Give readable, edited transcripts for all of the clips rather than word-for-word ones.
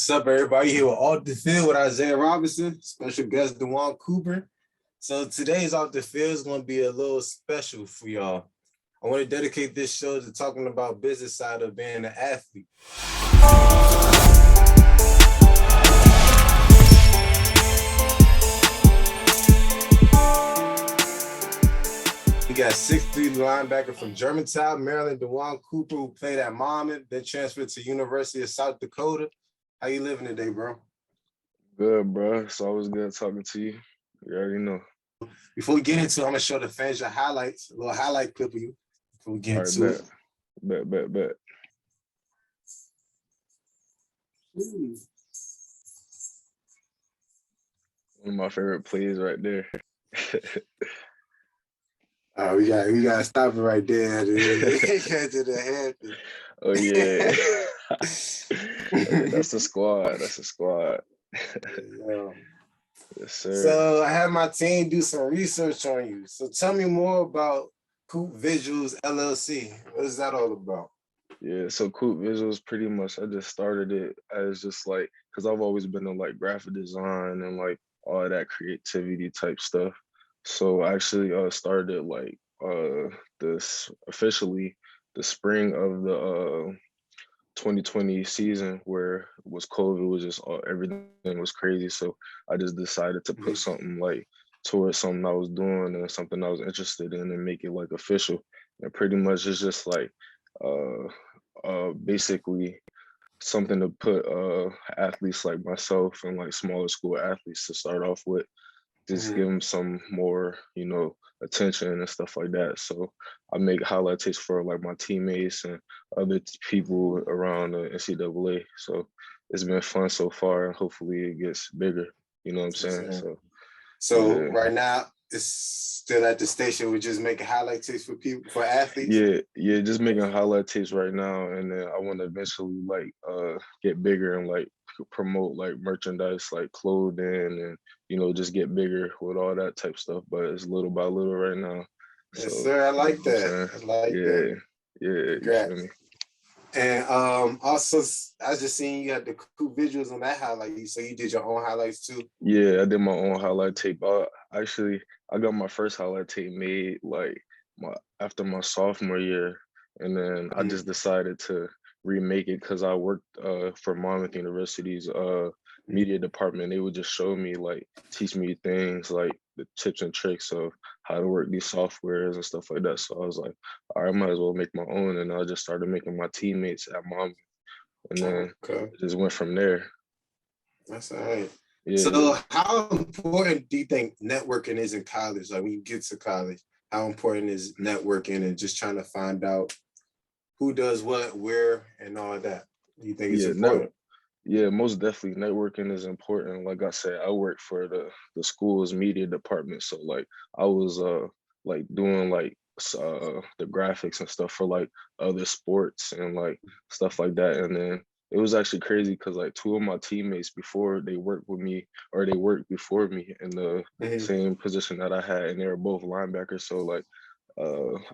What's up, everybody? Here with Off the Field with Isaiah Robinson, special guest DeJuan Cooper. So today's Off the Field is going to be a little special for y'all. I want to dedicate this show to talking about business side of being an athlete. We got 6'3" linebacker from Germantown, Maryland, DeJuan Cooper, who played at Monmouth, then transferred to University of South Dakota. How you living today, bro? Good, bro. It's always good talking to you. You already know. Before we get into it, I'm going to show the fans your highlights, a little highlight clip of you before we get into it. Bet. One of my favorite plays right there. We gotta stop it right there. To the head. Oh yeah. That's the squad. Yeah. Yes, sir. So I had my team do some research on you. So tell me more about Coop Visuals LLC. What is that all about? Yeah, so Coop Visualz, pretty much I just started it as just like, because I've always been in like graphic design and like all that creativity type stuff. So I actually started like this officially the spring of the 2020 season, where it was COVID, was just everything was crazy. So I just decided to put something like towards something I was doing and something I was interested in and make it like official. And pretty much it's just like basically something to put athletes like myself and like smaller school athletes to start off with, just give them some more, attention and stuff like that. So I make highlight tapes for like my teammates and other people around the NCAA. So it's been fun so far, and hopefully it gets bigger. You know what I'm saying? So right now it's still at the station. We're just making highlight tapes for people, for athletes. Yeah, just making highlight tapes right now, and then I want to eventually like get bigger and like promote like merchandise, like clothing, and just get bigger with all that type stuff. But it's little by little right now. Yes, sir. I like that. Yeah. You feel me? And also, I was just seeing you had the Coop Visuals on that highlight. So you did your own highlights too? Yeah, I did my own highlight tape. I got my first highlight tape made like after my sophomore year, and then I just decided to remake it because I worked for Monmouth University's media department. They would just show me, like, teach me things like the tips and tricks of how to work these softwares and stuff like that. So I was like, all right, I might as well make my own, and I just started making my teammates at Monmouth, and then it just went from there. That's all right. Yeah. So how important do you think networking is in college? Like when you get to college, how important is networking and just trying to find out who does what, where, and all that? Do you think it's important? Yeah, most definitely. Networking is important. Like I said, I work for the school's media department. So like I was like doing like the graphics and stuff for like other sports and like stuff like that. And then it was actually crazy because like two of my teammates before, they worked with me, or they worked before me in the same position that I had, and they were both linebackers. So like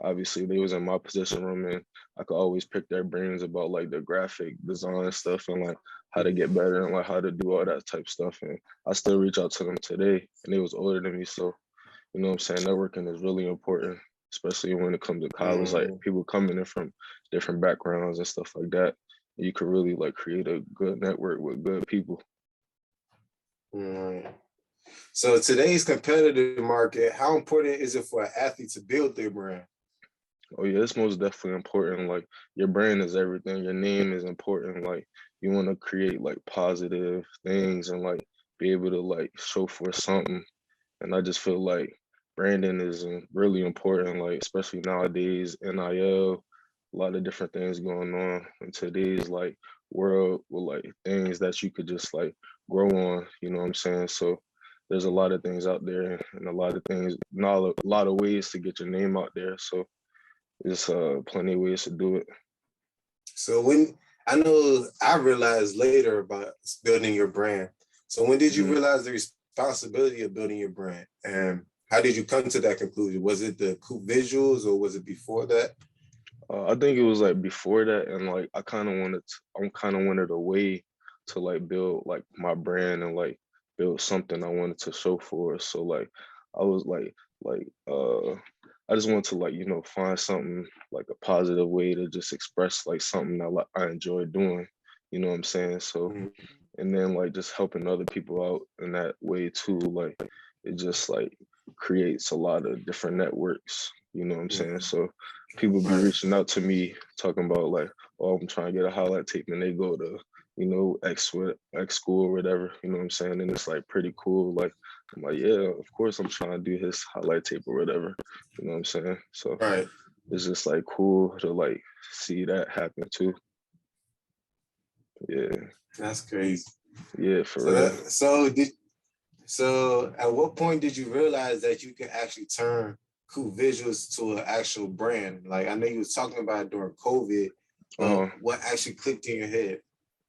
obviously they was in my position room, and I could always pick their brains about like the graphic design stuff and like how to get better and like how to do all that type stuff. And I still reach out to them today, and they was older than me. So, you know what I'm saying? Networking is really important, especially when it comes to college, like people coming in from different backgrounds and stuff like that. You could really like create a good network with good people. So today's competitive market, how important is it for an athlete to build their brand? Oh yeah, it's most definitely important. Like your brand is everything. Your name is important. Like you want to create like positive things and like be able to like show for something. And I just feel like branding is really important, like especially nowadays, NIL, a lot of different things going on in today's like world with like things that you could just like grow on, you know what I'm saying? So there's a lot of things out there and a lot of things, not a lot of ways to get your name out there. So there's plenty of ways to do it. So when I realized later about building your brand. So when did you realize the responsibility of building your brand, and how did you come to that conclusion? Was it the Coop Visuals or was it before that? I think it was like before that, and like I kind of wanted away to like build like my brand and like build something I wanted to show for. So like I was like I just wanted to like, you know, find something like a positive way to just express like something I enjoy doing. You know what I'm saying? So Mhm. and then like just helping other people out in that way too, like it just like creates a lot of different networks, you know what I'm saying? Mhm. So people be Right. reaching out to me talking about like, oh, I'm trying to get a highlight tape, and they go to, you know, X school or whatever, you know what I'm saying? And it's like pretty cool. Like I'm like, yeah, of course I'm trying to do his highlight tape or whatever, you know what I'm saying? So Right. it's just like cool to like see that happen too. Yeah, That's crazy. yeah, for So real. at what point did you realize that you could actually turn Coop Visuals to an actual brand? Like I know you was talking about it during COVID, but Uh-huh. what actually clicked in your head?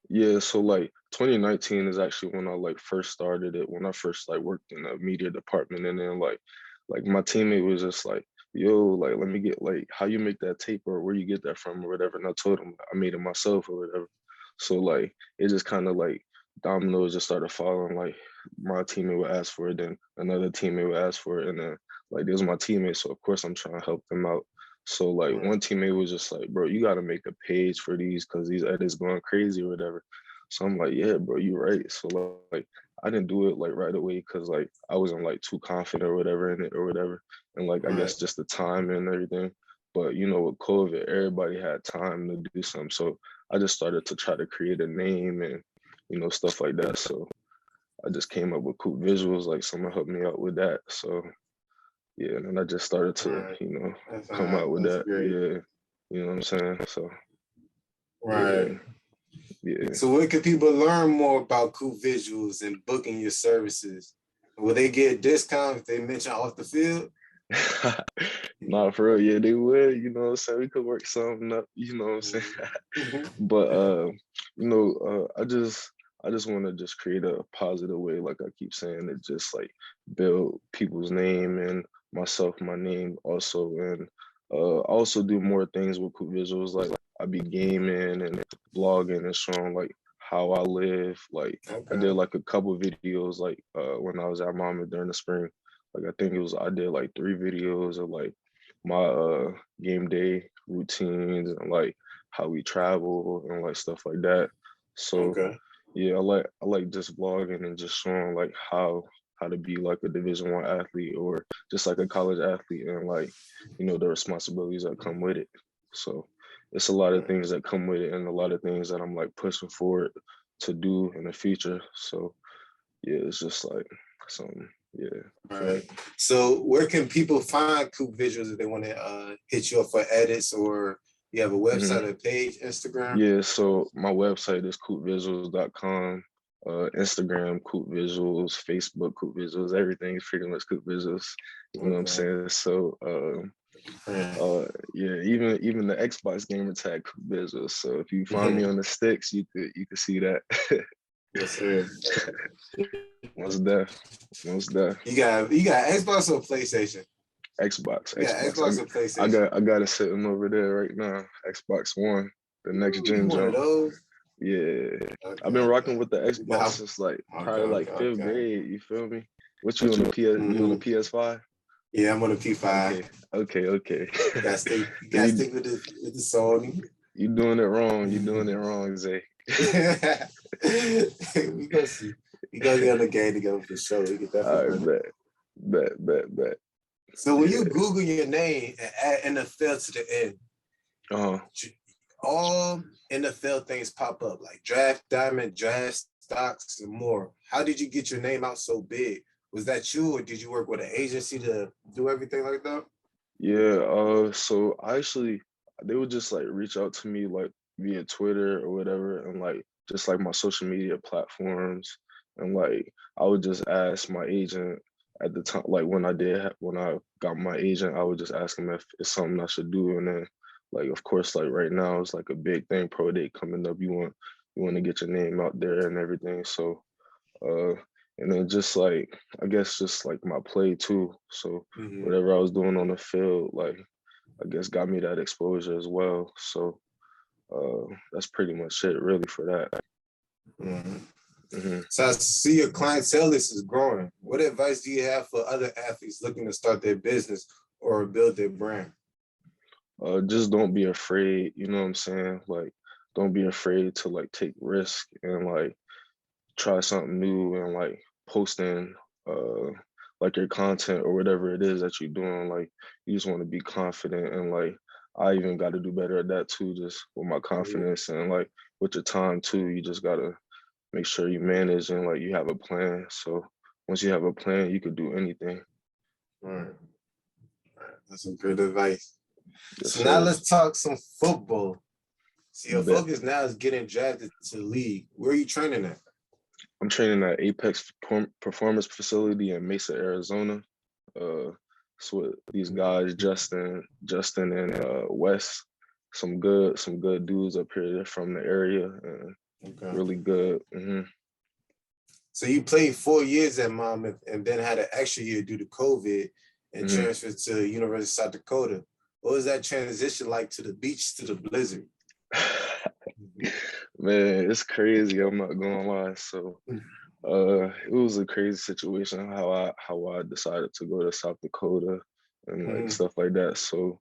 Yeah, so like 2019 is actually when I like first started it, when I first like worked in the media department, and then like my teammate was just like, yo, like let me get like how you make that tape or where you get that from or whatever. And I told him I made it myself or whatever. So like it just kind of like dominoes just started falling. Like my teammate would ask for it, then another teammate would ask for it, and then like this was my teammate, so of course I'm trying to help them out. So like Right. one teammate was just like, bro, you got to make a page for these because these edits going crazy or whatever. So I'm like, yeah, bro, you're right. So like I didn't do it like right away because like I wasn't like too confident or whatever in it or whatever. And like I Right. guess just the time and everything. But you know, with COVID, everybody had time to do something. So I just started to try to create a name and you know, stuff like that. So I just came up with Coop Visualz, like someone helped me out with that. So yeah, and then I just started to, Right. you know, That's come out with that's that. great. Yeah. You know what I'm saying? So Right. yeah, yeah. So where can people learn more about Coop Visuals and booking your services? Will they get a discount if they mention off the field? Nah, for real, yeah, they would, you know what I'm saying? We could work something up, you know what I'm saying? Mhm. But you know, I just want to just create a positive way, like I keep saying, to just like build people's name and myself, my name also, and also do more things with Coop Visuals. Like I be gaming and blogging and showing like how I live. Like I did Okay. like a couple videos like when I was at Mama during the spring. Like I think it was I did like 3 videos of like my game day routines and like how we travel and like stuff like that. So Okay. yeah, I like just vlogging and just showing like how to be like a Division 1 athlete or just like a college athlete and like you know the responsibilities that come with it. So it's a lot of things that come with it and a lot of things that I'm like pushing forward to do in the future. So yeah, it's just like something. Yeah. All right. So where can people find Coop Visuals if they want to hit you up for edits, or you have a Mhm. website or page, Instagram? Yeah, so my website is coopvisuals.com, Instagram Coop Visuals, Facebook Coop Visuals, everything is pretty much Coop Visuals. You know what I'm Okay. saying? So yeah, even the Xbox gamer tag Coop Visuals. So if you find me on the sticks, you could see that. Yes, sir. Most def, most def. You got Xbox or PlayStation? Xbox, You got Xbox. Xbox or I PlayStation? got it sitting over there right now. Xbox One, the next Ooh, you gen one of jump. those? Yeah, I've been Okay, rocking okay. with the Xbox Now, since like okay, probably like okay, fifth okay. grade. You feel me? What you on the PS? You on the Mm-hmm. PS5? Yeah, I'm on a P5. Okay, okay, okay. You So gotta stick with the Sony. you doing it wrong? You doing it wrong, Zay? We gonna see. We gonna get on the game together for sure. We can All definitely right, run it. bet. So when you Yeah. Google your name and add NFL to the end, Uh, all NFL things pop up like draft diamond, draft stocks, and more. How did you get your name out so big? Was that you, or did you work with an agency to do everything like that? yeah. So I actually, they would just like reach out to me like via Twitter or whatever, and like just like my social media platforms, and like I would just ask my agent at the time, like when I got my agent, I would just ask him if it's something I should do, and then like of course like right now it's like a big thing, pro day coming up. You want to get your name out there and everything, so uh and then just like I guess just like my play too. So Mm-hmm. whatever I was doing on the field, like I guess got me that exposure as well. So that's pretty much it really for that. So I see your clientele list is growing. What advice do you have for other athletes looking to start their business or build their brand? Just don't be afraid, you know what I'm saying? Like, don't be afraid to like take risk and like try something new and like posting like your content or whatever it is that you're doing. Like, you just want to be confident, and like I even got to do better at that too, just with my confidence and like with your time too. You just gotta make sure you manage and like you have a plan. So once you have a plan, you could do anything. All right. That's some good advice. Yes, So now sir. let's talk some football. So your Bet. focus now is getting drafted to the league. Where are you training at? I'm training at Apex Performance Facility in Mesa, Arizona. So with these guys, Justin and Wes, some good dudes up here. They're from the area and really good. So you played 4 years at Monmouth and then had an extra year due to COVID and transferred to University of South Dakota. What was that transition like to the beach to the blizzard? Man, it's crazy. I'm not gonna lie. So it was a crazy situation how I decided to go to South Dakota and like stuff like that. So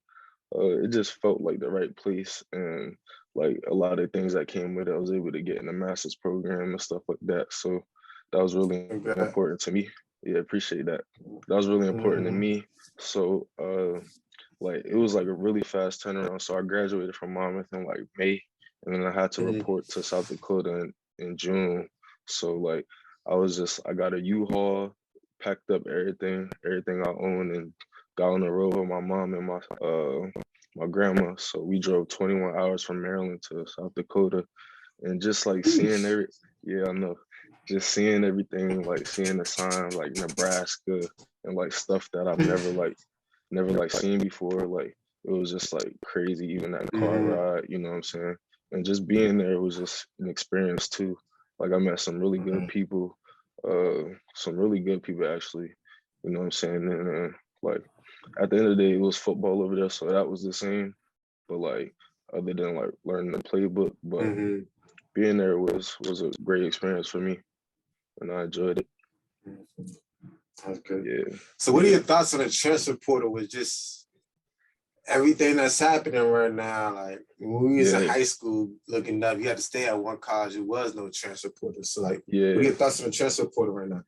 it just felt like the right place, and like a lot of things that came with it. I was able to get in a master's program and stuff like that. So that was really important to me. Yeah, appreciate that. That was really important to me. So like it was like a really fast turnaround. So I graduated from Monmouth in like May, and then I had to report to South Dakota in June. So like I got a U-Haul, packed up everything I owned, and got on the road with my mom and my grandma. So we drove 21 hours from Maryland to South Dakota, and just like seeing I know, just seeing everything, like seeing the signs like Nebraska and like stuff that I've never seen before. Like it was just like crazy, even that car ride, you know what I'm saying? And just being there was just an experience too. Like I met some really good people, actually, you know what I'm saying? And like at the end of the day, it was football over there, so that was the same. But like other than like learning the playbook, but being there was a great experience for me, and I enjoyed it. That's good. Yeah. So what are your thoughts on the transfer portal with just everything that's happening right now? Like when we was in high school looking up, you had to stay at one college. There was no transfer portal. So like, what are your thoughts on the transfer portal right now?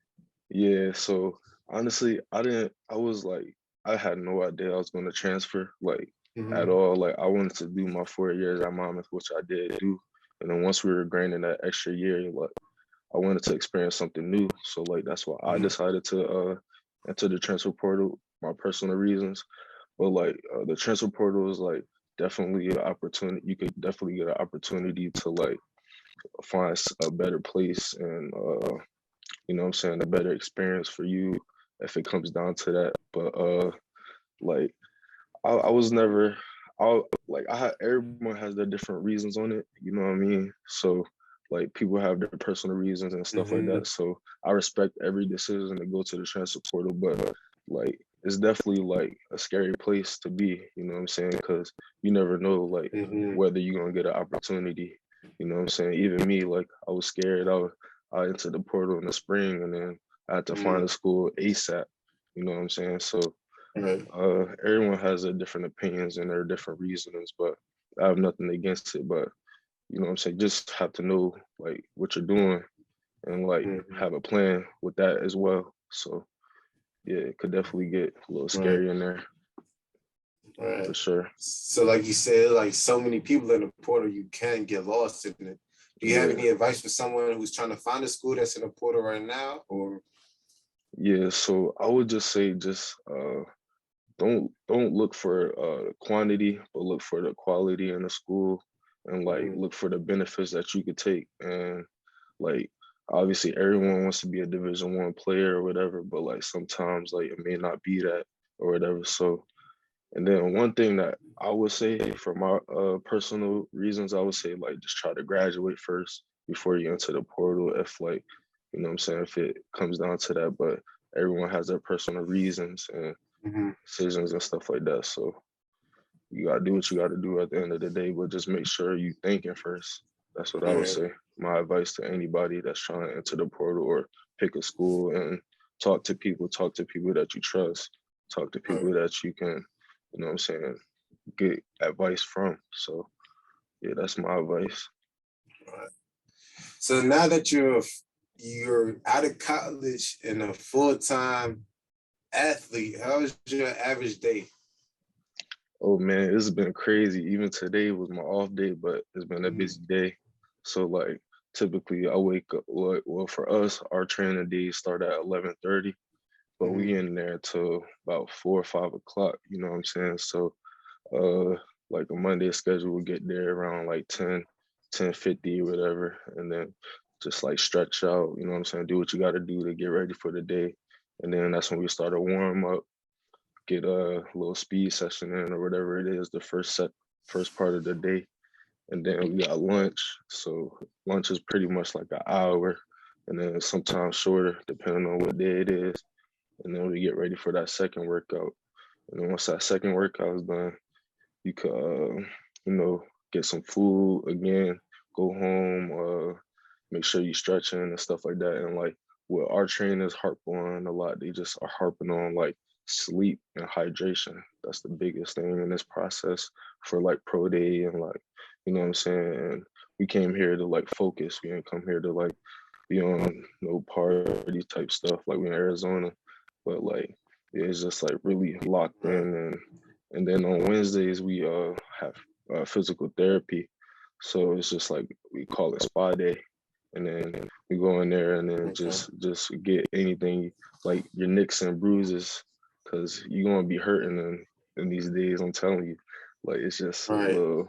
Yeah, so honestly, I had no idea I was going to transfer like at all. Like I wanted to do my 4 years at Monmouth, which I did do. And then once we were granted that extra year, like I wanted to experience something new. So like that's why I decided to enter the transfer portal, my personal reasons. But like the transfer portal is like definitely an opportunity. You could definitely get an opportunity to like find a better place, and you know what I'm saying, a better experience for you if it comes down to that. But like I was never everyone has their different reasons on it, you know what I mean? So like people have their personal reasons and stuff like that. So I respect every decision to go to the transfer portal, but like it's definitely like a scary place to be, you know what I'm saying? Because you never know like whether you're gonna get an opportunity, you know what I'm saying? Even me, like I was scared. I entered the portal in the spring, and then I had to find a school ASAP, you know what I'm saying? So everyone has their different opinions and their different reasons, but I have nothing against it. But you know what I'm saying, just have to know like what you're doing and like have a plan with that as well. So yeah, it could definitely get a little scary in there. For sure. So like you said, like so many people in the portal, you can get lost in it. Do you have any advice for someone who's trying to find a school that's in the portal right now? Or yeah, so I would just say don't look for quantity, but look for the quality in the school, and like look for the benefits that you could take. And like obviously everyone wants to be a Division I player or whatever, but like sometimes like it may not be that or whatever. So and then one thing that I would say for my personal reasons, I would say like just try to graduate first before you enter the portal, if like, you know what I'm saying, if it comes down to that. But everyone has their personal reasons and decisions and stuff like that. So you gotta do what you gotta do at the end of the day, but just make sure you thinking first. That's what I would say. my advice to anybody that's trying to enter the portal or pick a school, and talk to people that you trust, talk to people that you can, you know what I'm saying, get advice from. So yeah, that's my advice. Right. So now that you're out of college and a full-time athlete, how's your average day? Oh man, this has been crazy. Even today was my off day, but it's been a busy day. So like typically I wake up, well for us, our training days start at 11:30, but we in there till about 4 or 5 o'clock, you know what I'm saying? So like a Monday schedule, we get there around like 10:50 or whatever, and then just like stretch out, you know what I'm saying, do what you gotta do to get ready for the day. And then that's when we start a warm up, get a little speed session in or whatever it is, the first part of the day. And then we got lunch. So lunch is pretty much like an hour, and then sometimes shorter depending on what day it is. And then we get ready for that second workout. And then once that second workout is done, you could, you know, get some food again, go home, make sure you stretching and stuff like that. And like what our trainers harp on a lot, they just are harping on like sleep and hydration. That's the biggest thing in this process for like pro day and like, you know what I'm saying? And we came here to like focus. We didn't come here to like be on no party type stuff like we in Arizona. But like it's just like really locked in. And then on Wednesdays we have physical therapy. So it's just like we call it spa day. And then we go in there and then just get anything like your nicks and bruises, because you're gonna be hurting in these days. I'm telling you, like it's just a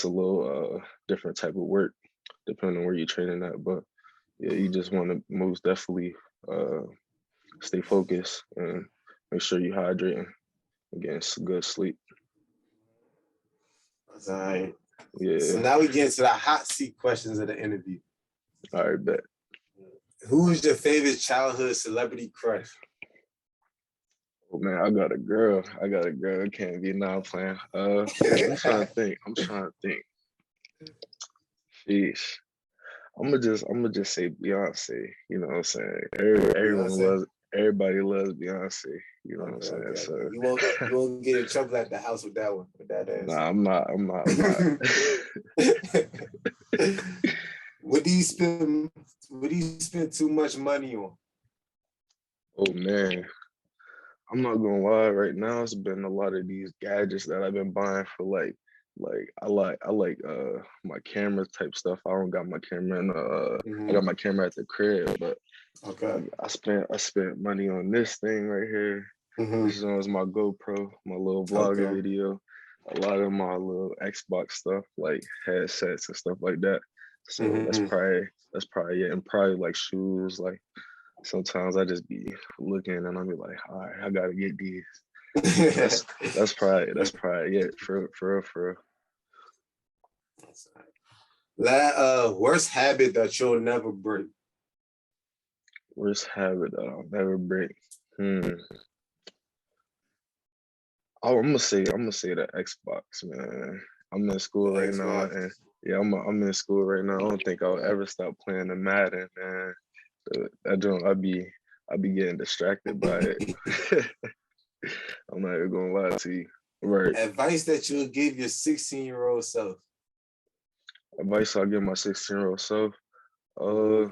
little different type of work depending on where you're training at. But yeah, you just want to most definitely stay focused and make sure you're hydrating and getting some good sleep. That's all right. Yeah. So now we get into the hot seat questions of the interview. All right, bet. Who is your favorite childhood celebrity crush? Oh man, I got a girl. It can't be now playing. I'm trying to think. Sheesh. I'm gonna just say Beyonce. You know what I'm saying? Everybody loves Beyonce. You know what I'm saying? Okay. So you won't get in trouble at the house with that one. With that answer. Nah, I'm not. What do you spend too much money on? Oh man, I'm not gonna lie. Right now, it's been a lot of these gadgets that I've been buying for like I like my camera type stuff. I don't got my camera in I got my camera at the crib, but I spent money on this thing right here. This is my GoPro, my little vlogger video, a lot of my little Xbox stuff like headsets and stuff like that. So that's probably it. And probably like shoes. Like sometimes I just be looking and I'll be like, all right, I gotta get these. that's probably it for real. Worst habit that you'll never break. Worst habit that I'll never break. I'm gonna say the Xbox, man. I'm in school right now, and yeah, I'm in school right now. I don't think I'll ever stop playing the Madden, man. I be getting distracted by it. I'm not even gonna lie to you. Right. Advice that you would give your 16-year-old self. Advice I'll give my 16-year-old self. I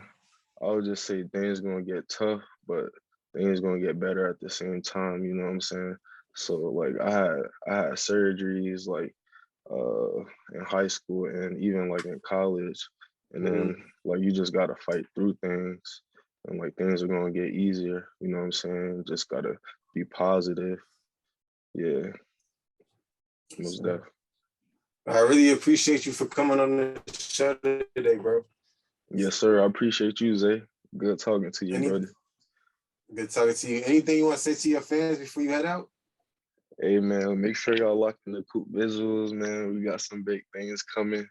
would just say things gonna get tough, but things gonna get better at the same time. You know what I'm saying? So like I had surgeries like in high school and even like in college, and then like you just gotta fight through things, and like things are gonna get easier. You know what I'm saying? Just gotta be positive. Yeah, most definitely. I really appreciate you for coming on the show today, bro. Yes, sir. I appreciate you, Zay. Good talking to you, brother. Good talking to you. Anything you want to say to your fans before you head out? Hey, man, make sure y'all lock in the Coop Visualz, man. We got some big things coming.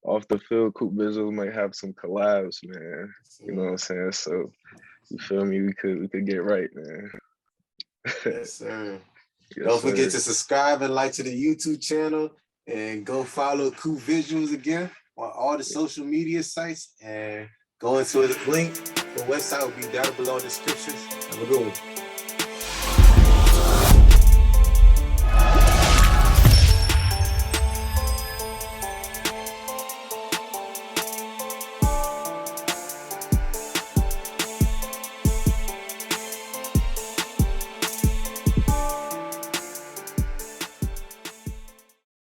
Off the field, Coop Visualz might have some collabs, man. You know what I'm saying? So, you feel me? We could get right, man. Yes, sir. Don't forget to subscribe and like to the YouTube channel and go follow Coop Visualz again. on all the social media sites and go into the link. The website will be down below in the description. Have a good one.